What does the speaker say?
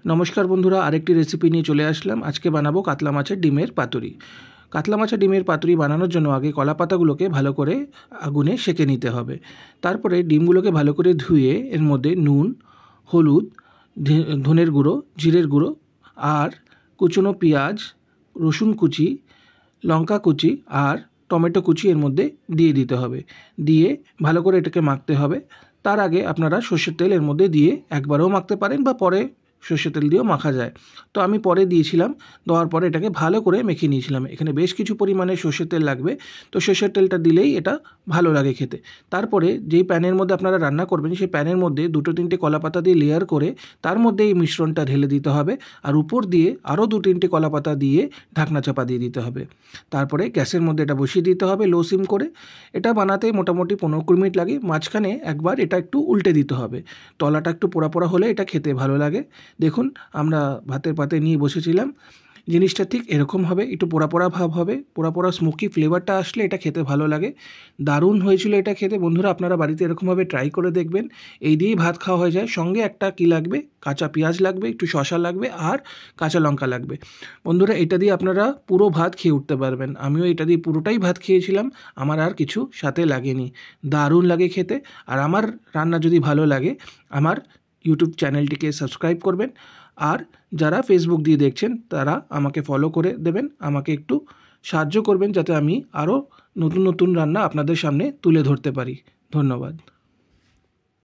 नमस्कार बंधुरा आरेकटी रेसिपि निये चले आसलाम। आज के बानाबो कातला माछेर डिमेर पातुरी। कातला माछेर डिमेर पातुरी बानानोर जोन्नो आगे कला पातागुलोके भालो करे आगुने सेके निते होबे। तारपरे डिमगुलोके भालो करे धुए एर मध्य नुन, हलुद, धनेर गुঁড়ো, जिरेर गुঁড়ো और कुचनो पेঁয়াজ, रसुन कुचि, लंका कुचि और टमेटो कुचि एर मध्य दिए दिते होबे। दिए भालो करे एटाके माखते होबे। तार आगे आपनारा सर्षेर तेल एर मध्य दिए एकबारও माखते पारेन बा परे সর্ষের তেল দিয়েও মাখা যায়। তো আমি পরে দিয়েছিলাম, দেওয়ার পরে এটাকে ভালো করে মেখে নিয়েছিলাম। এখানে বেশ কিছু পরিমাণে সর্ষের তেল লাগবে, তো সর্ষের তেলটা দিলেই এটা ভালো লাগে খেতে। তারপরে যেই প্যানের মধ্যে আপনারা রান্না করবেন সেই প্যানের মধ্যে দুটো তিনটে কলা পাতা দিয়ে লেয়ার করে তার মধ্যে এই মিশ্রণটা ঢেলে দিতে হবে, আর উপর দিয়ে আরও দু তিনটে কলা পাতা দিয়ে ঢাকনা চাপা দিয়ে দিতে হবে। তারপরে গ্যাসের মধ্যে এটা বসিয়ে দিতে হবে লো সিম করে। এটা বানাতে মোটামুটি 15-20 মিনিট লাগে। মাঝখানে একবার এটা একটু উল্টে দিতে হবে, তলাটা একটু পোড়া পোড়া হলে এটা খেতে ভালো লাগে। দেখুন আমরা ভাতের পাতে নিয়ে বসেছিলাম, জিনিসটা ঠিক এরকম হবে, একটু পোড়া পোড়া ভাব হবে, পোড়া পোড়া স্মোকি ফ্লেভারটা আসলে এটা খেতে ভালো লাগে। দারুণ হয়েছিল এটা খেতে। বন্ধুরা আপনারা বাড়িতে এরকমভাবে ট্রাই করে দেখবেন। এই দিয়েই ভাত খাওয়া হয়ে যায়। সঙ্গে একটা কি লাগবে, কাঁচা পেঁয়াজ লাগবে, একটু শসা লাগবে আর কাঁচা লঙ্কা লাগবে। বন্ধুরা এটা দিয়ে আপনারা পুরো ভাত খেয়ে উঠতে পারবেন। আমিও এটা দিয়ে পুরোটাই ভাত খেয়েছিলাম, আমার আর কিছু সাথে লাগেনি। দারুণ লাগে খেতে। আর আমার রান্না যদি ভালো লাগে আমার ইউটিউব চ্যানেলটিকে সাবস্ক্রাইব করবেন, আর যারা ফেসবুক দিয়ে দেখছেন তারা আমাকে ফলো করে দেবেন, আমাকে একটু সাহায্য করবেন যাতে আমি আরও নতুন নতুন রান্না আপনাদের সামনে তুলে ধরতে পারি। ধন্যবাদ।